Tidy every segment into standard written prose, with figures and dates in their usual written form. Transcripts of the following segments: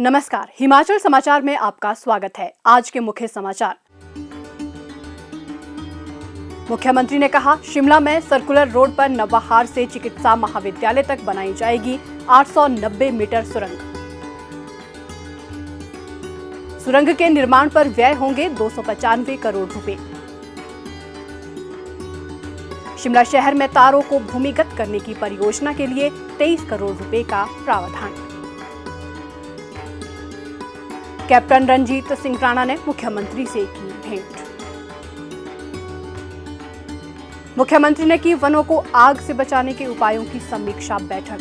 नमस्कार, हिमाचल समाचार में आपका स्वागत है। आज के मुख्य समाचार। मुख्यमंत्री ने कहा, शिमला में सर्कुलर रोड पर नवाहार से चिकित्सा महाविद्यालय तक बनाई जाएगी 890 मीटर सुरंग। सुरंग के निर्माण पर व्यय होंगे 295 करोड़ रुपए। शिमला शहर में तारों को भूमिगत करने की परियोजना के लिए 23 करोड़ रुपए का प्रावधान। कैप्टन रणजीत सिंह राणा ने मुख्यमंत्री से की भेंट। मुख्यमंत्री ने की वनों को आग से बचाने के उपायों की समीक्षा बैठक।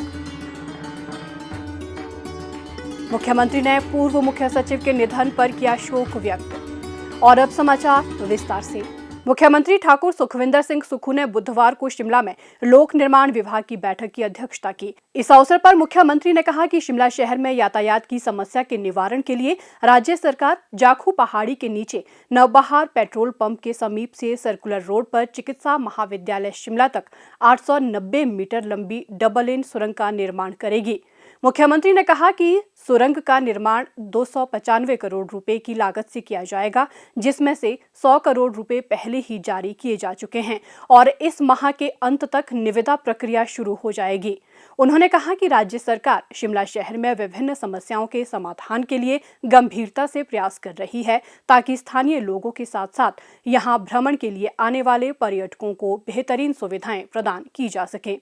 मुख्यमंत्री ने पूर्व मुख्य सचिव के निधन पर किया शोक व्यक्त। और अब समाचार विस्तार से। मुख्यमंत्री ठाकुर सुखविंदर सिंह सुक्खू ने बुधवार को शिमला में लोक निर्माण विभाग की बैठक की अध्यक्षता की। इस अवसर पर मुख्यमंत्री ने कहा कि शिमला शहर में यातायात की समस्या के निवारण के लिए राज्य सरकार जाखू पहाड़ी के नीचे नवबहार पेट्रोल पंप के समीप से सर्कुलर रोड पर चिकित्सा महाविद्यालय शिमला तक 890 मीटर लंबी डबल लेन सुरंग का निर्माण करेगी। मुख्यमंत्री ने कहा कि सुरंग का निर्माण 295 करोड़ रुपए की लागत से किया जाएगा, जिसमें से 100 करोड़ रुपए पहले ही जारी किए जा चुके हैं और इस माह के अंत तक निविदा प्रक्रिया शुरू हो जाएगी। उन्होंने कहा कि राज्य सरकार शिमला शहर में विभिन्न समस्याओं के समाधान के लिए गंभीरता से प्रयास कर रही है, ताकि स्थानीय लोगों के साथ साथ यहां भ्रमण के लिए आने वाले पर्यटकों को बेहतरीन सुविधाएं प्रदान की जा सके।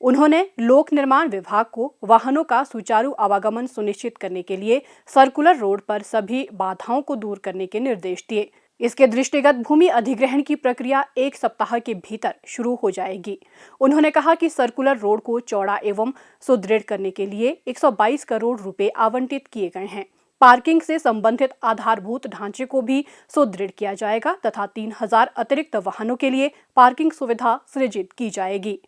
उन्होंने लोक निर्माण विभाग को वाहनों का सुचारू आवागमन सुनिश्चित करने के लिए सर्कुलर रोड पर सभी बाधाओं को दूर करने के निर्देश दिए। इसके दृष्टिगत भूमि अधिग्रहण की प्रक्रिया 1 सप्ताह के भीतर शुरू हो जाएगी। उन्होंने कहा कि सर्कुलर रोड को चौड़ा एवं सुदृढ़ करने के लिए 122 करोड़ रुपए आवंटित किए गए हैं। पार्किंग से संबंधित आधारभूत ढांचे को भी सुदृढ़ किया जाएगा तथा 3000 अतिरिक्त वाहनों के लिए पार्किंग सुविधा सृजित की जाएगी।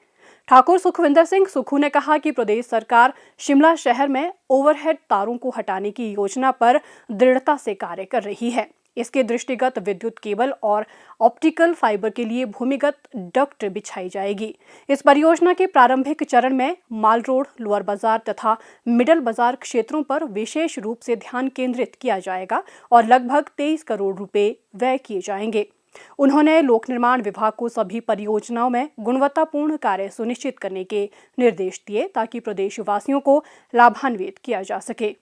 ठाकुर सुखविंदर सिंह सुक्खू ने कहा कि प्रदेश सरकार शिमला शहर में ओवरहेड तारों को हटाने की योजना पर दृढ़ता से कार्य कर रही है। इसके दृष्टिगत विद्युत केबल और ऑप्टिकल फाइबर के लिए भूमिगत डक्ट बिछाई जाएगी। इस परियोजना के प्रारंभिक चरण में माल रोड, लोअर बाजार तथा मिडल बाजार क्षेत्रों पर विशेष रूप से ध्यान केंद्रित किया जाएगा और लगभग 23 करोड़ रुपए व्यय किए जाएंगे। उन्होंने लोक निर्माण विभाग को सभी परियोजनाओं में गुणवत्तापूर्ण कार्य सुनिश्चित करने के निर्देश दिए, ताकि प्रदेशवासियों को लाभान्वित किया जा सके।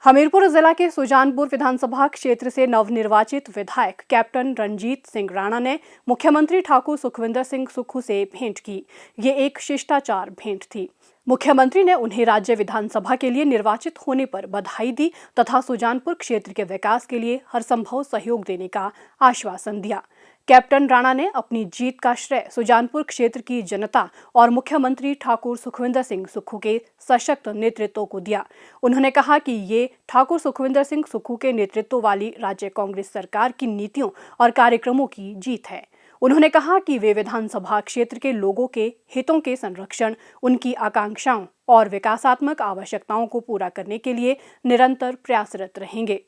हमीरपुर जिला के सुजानपुर विधानसभा क्षेत्र से नवनिर्वाचित विधायक कैप्टन रणजीत सिंह राणा ने मुख्यमंत्री ठाकुर सुखविंदर सिंह सुक्खू से भेंट की। ये एक शिष्टाचार भेंट थी। मुख्यमंत्री ने उन्हें राज्य विधानसभा के लिए निर्वाचित होने पर बधाई दी तथा सुजानपुर क्षेत्र के विकास के लिए हर संभव सहयोग देने का आश्वासन दिया। कैप्टन राणा ने अपनी जीत का श्रेय सुजानपुर क्षेत्र की जनता और मुख्यमंत्री ठाकुर सुखविंदर सिंह सुक्खू के सशक्त नेतृत्व को दिया। उन्होंने कहा कि ये ठाकुर सुखविंदर सिंह सुक्खू के नेतृत्व वाली राज्य कांग्रेस सरकार की नीतियों और कार्यक्रमों की जीत है। उन्होंने कहा कि वे विधानसभा क्षेत्र के लोगों के हितों के संरक्षण, उनकी आकांक्षाओं और विकासात्मक आवश्यकताओं को पूरा करने के लिए निरंतर प्रयासरत रहेंगे।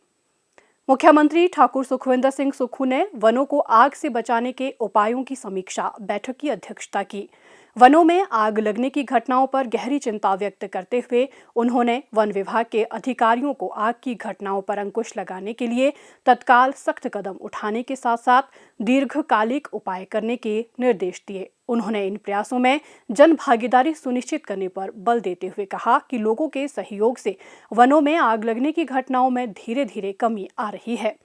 मुख्यमंत्री ठाकुर सुखविंदर सिंह सुक्खू ने वनों को आग से बचाने के उपायों की समीक्षा बैठक की अध्यक्षता की। वनों में आग लगने की घटनाओं पर गहरी चिंता व्यक्त करते हुए उन्होंने वन विभाग के अधिकारियों को आग की घटनाओं पर अंकुश लगाने के लिए तत्काल सख्त कदम उठाने के साथ साथ दीर्घकालिक उपाय करने के निर्देश दिए। उन्होंने इन प्रयासों में जन भागीदारी सुनिश्चित करने पर बल देते हुए कहा कि लोगों के सहयोग से वनों में आग लगने की घटनाओं में धीरे धीरे कमी आ रही है।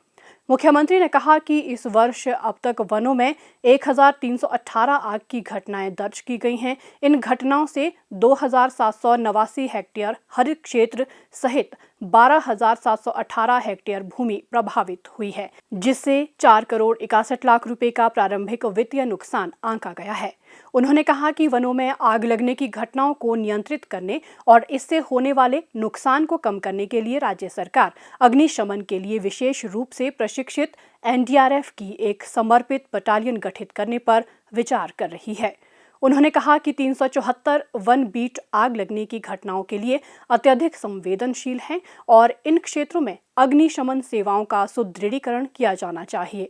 मुख्यमंत्री ने कहा कि इस वर्ष अब तक वनों में 1318 आग की घटनाएं दर्ज की गई हैं। इन घटनाओं से 2789 हेक्टेयर हरित क्षेत्र सहित 12,718 हेक्टेयर भूमि प्रभावित हुई है, जिससे 4 करोड़ 61 लाख रुपए का प्रारंभिक वित्तीय नुकसान आंका गया है। उन्होंने कहा कि वनों में आग लगने की घटनाओं को नियंत्रित करने और इससे होने वाले नुकसान को कम करने के लिए राज्य सरकार अग्निशमन के लिए विशेष रूप से प्रशिक्षित एनडीआरएफ की एक समर्पित बटालियन गठित करने पर विचार कर रही है। उन्होंने कहा कि 374 वन बीट आग लगने की घटनाओं के लिए अत्यधिक संवेदनशील हैं और इन क्षेत्रों में अग्निशमन सेवाओं का सुदृढ़ीकरण किया जाना चाहिए।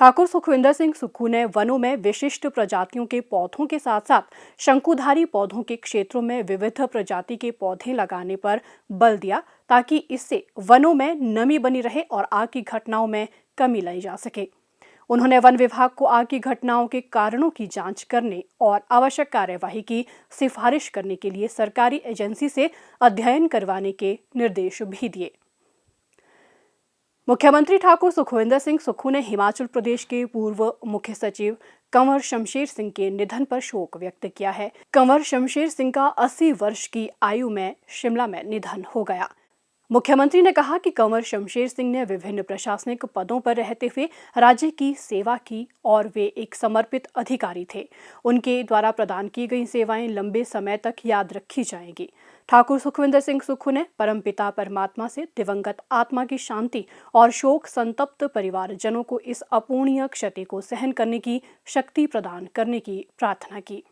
ठाकुर सुखविंदर सिंह सुक्खू ने वनों में विशिष्ट प्रजातियों के पौधों के साथ साथ शंकुधारी पौधों के क्षेत्रों में विविध प्रजाति के पौधे लगाने पर बल दिया, ताकि इससे वनों में नमी बनी रहे और आग की घटनाओं में कमी लाई जा सके। उन्होंने वन विभाग को आग की घटनाओं के कारणों की जांच करने और आवश्यक कार्यवाही की सिफारिश करने के लिए सरकारी एजेंसी से अध्ययन करवाने के निर्देश भी दिए। मुख्यमंत्री ठाकुर सुखविंदर सिंह सुक्खू ने हिमाचल प्रदेश के पूर्व मुख्य सचिव कंवर शमशेर सिंह के निधन पर शोक व्यक्त किया है। कंवर शमशेर सिंह का 80 वर्ष की आयु में शिमला में निधन हो गया। मुख्यमंत्री ने कहा कि कंवर शमशेर सिंह ने विभिन्न प्रशासनिक पदों पर रहते हुए राज्य की सेवा की और वे एक समर्पित अधिकारी थे। उनके द्वारा प्रदान की गई सेवाएं लंबे समय तक याद रखी जाएंगी। ठाकुर सुखविंदर सिंह सुक्खू ने परमपिता परमात्मा से दिवंगत आत्मा की शांति और शोक संतप्त परिवारजनों को इस अपूर्णीय क्षति को सहन करने की शक्ति प्रदान करने की प्रार्थना की।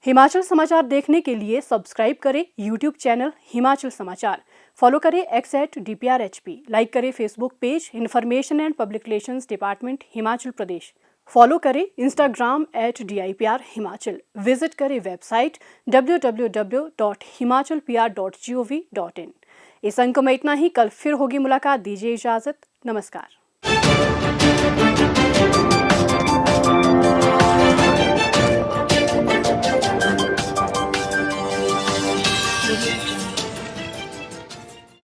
हिमाचल समाचार देखने के लिए सब्सक्राइब करें यूट्यूब चैनल हिमाचल समाचार, फॉलो करें @DPRHP, लाइक करें Facebook page information and public relations department Himachal Pradesh, follow करें इंस्टाग्राम @DIPR हिमाचल, विजिट करें वेबसाइट www.himachalpr.gov.in। इस अंक में इतना ही। कल फिर होगी मुलाकात। दीजिए इजाजत। नमस्कार।